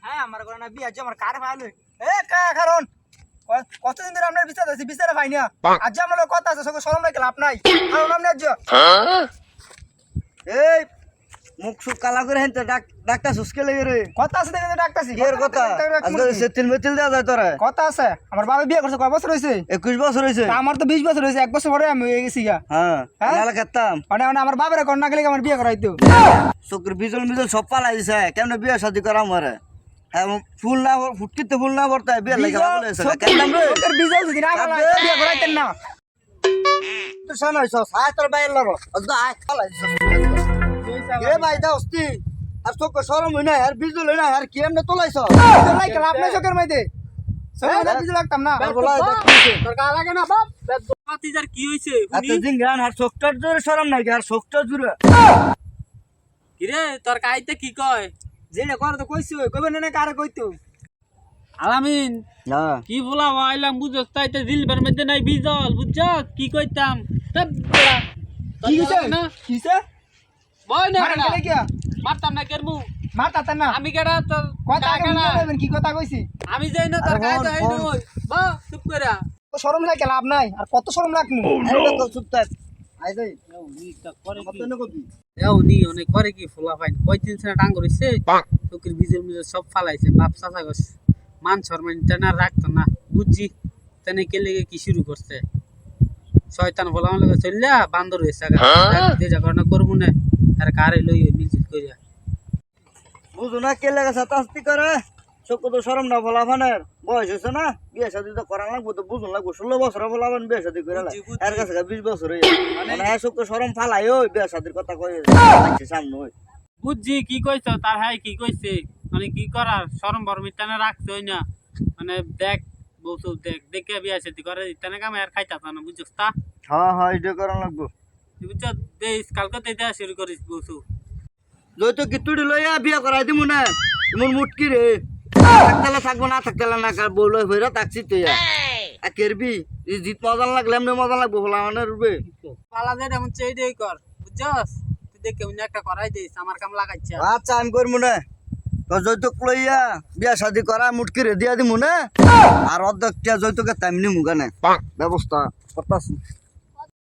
হ্যাঁ আমার ঘরে না বিয়ে আছে আমার কার ভালো কারণ কতদিন ধরে আপনার বিচার আছে বিচারে পাই না আজ আপনার কথা আছে সঙ্গে সরম রাখলে আপনার কারণ আপনি আজ এই মুখ সুখ কালা করে হেনতে ডাক্তার সুস্কে লেগে রে কথা আছে দেখে ডাক্তারছি এর কথা আজকে সেতিল মেতিল দেওয়া যায় তোরা কথা আছে আমার বাবা বিয়ে করছে কয় বছর হইছে 21 বছর হইছে আমার তো 20 বছর হইছে এক বছর পরে আমি হয়ে গেছি হ্যাঁ নালা খেতাম মানে আমার বাবার কোন না গেলে আমার বিয়ে করাইতো শুক্র বিজল মিজল সব পালাই দিছে কেমনে বিয়ে শাদি করা আমারে ফুল না ফুটকিতে ফুল না বর্তায় বিয়ে লাগে বলে কেমন রে তোর বিজল যদি না পালাই বিয়ে করাইতেন না তো শোনাইছো সায় তোর বাইরে লড়ো আজ আয় পালাই এ ভাই দা অস্তি আর চোখ সরম হই না আর বিজল হই না আর কি এমনে তোলাইছো তোলাই কি লাভ নাই চোখের মধ্যে সরে বিজল লাগতাম না বলা দেখছিস তোর গা লাগে না বাপ বেদপাতিজার কি হইছে শুনি এত দিন গান আর চোখটার জোরে সরম নাই আর চোখটা জোরে কি রে তোর কাইতে কি কয় যেটা করে তো কইছো কইবে না কারে কইতো আলামিন না কি বলা আইলাম বুঝছ তাইতে দিলবার মধ্যে নাই বিজল বুঝছস কি কইতাম তব কি হইছে না কিছে বই না মারা গেলে কি মারতাম না কেরমু মারতা না আমি কেডা তো কথা কইবেন কি কথা কইছি আমি যাই না তোর কাইতে হই নই বা চুপ কইরা তো শরম লাগে লাভ নাই আর কত শরম লাগনি তো চুপ থাক আই যাই নি অনেক করে কি ফুলা পাইন কয় দিন ছাড়া টাঙ্গ রইছে চোখের বিজের মিজে সব ফালাইছে বাপ চাচা গছ মান শর্মান টানা রাখতো না বুঝছি তেনে কে লেগে কি শুরু করছে শয়তান বলা লাগে চললা বান্দর হইছে যে জায়গা করবো না আর কারে লই মিছিল করিয়া বুঝো না কে লাগে সাতাস্তি করে চোখ তো শরম না বলা ফানের বয়স হইছে না বিয়ে শাদি তো করা লাগবো তো বুঝুন লাগবো 16 বছর বলাবেন বিয়ে শাদি করে এর কাছে 20 বছর হই মানে হ্যাঁ চোখ শরম ফালাই ওই বিয়ে শাদির কথা কই সামনে ওই বুঝছি কি কইছ তার হাই কি কইছে মানে কি করার শরম বরম টানা রাখতে হই না মানে দেখ বলছো দেখ দেখে বিয়া শাদি করে টানা কাম আর খাইতা না বুঝছস তা হ্যাঁ হ্যাঁ এটা করা লাগবো তুই বুঝছ দেশ কালকে দেয়া শুরু করিস বলছো যত কিতুড়ি লইয়া বিয়া করাই দিমু না এমন মুটকি রে থাকতেলে থাকবো না থাকতেলে না কার বউ লই ফেরা তাকছি তুই আর কেরবি জিত মজা লাগলে এমনি মজা লাগবো বলা মানে রুবে পালা দে এমন চাই দেই কর বুঝছস তুই দেখে অন্য একটা করাই দিস আমার কাম লাগাইছে আচ্ছা আমি করবো না তো যৌতুক লইয়া বিয়া শাদি করা মুটকি রে দিয়া দিমু না আর অর্ধেক যৌতুকের টাইম নিমু গানে ব্যবস্থা করতাছি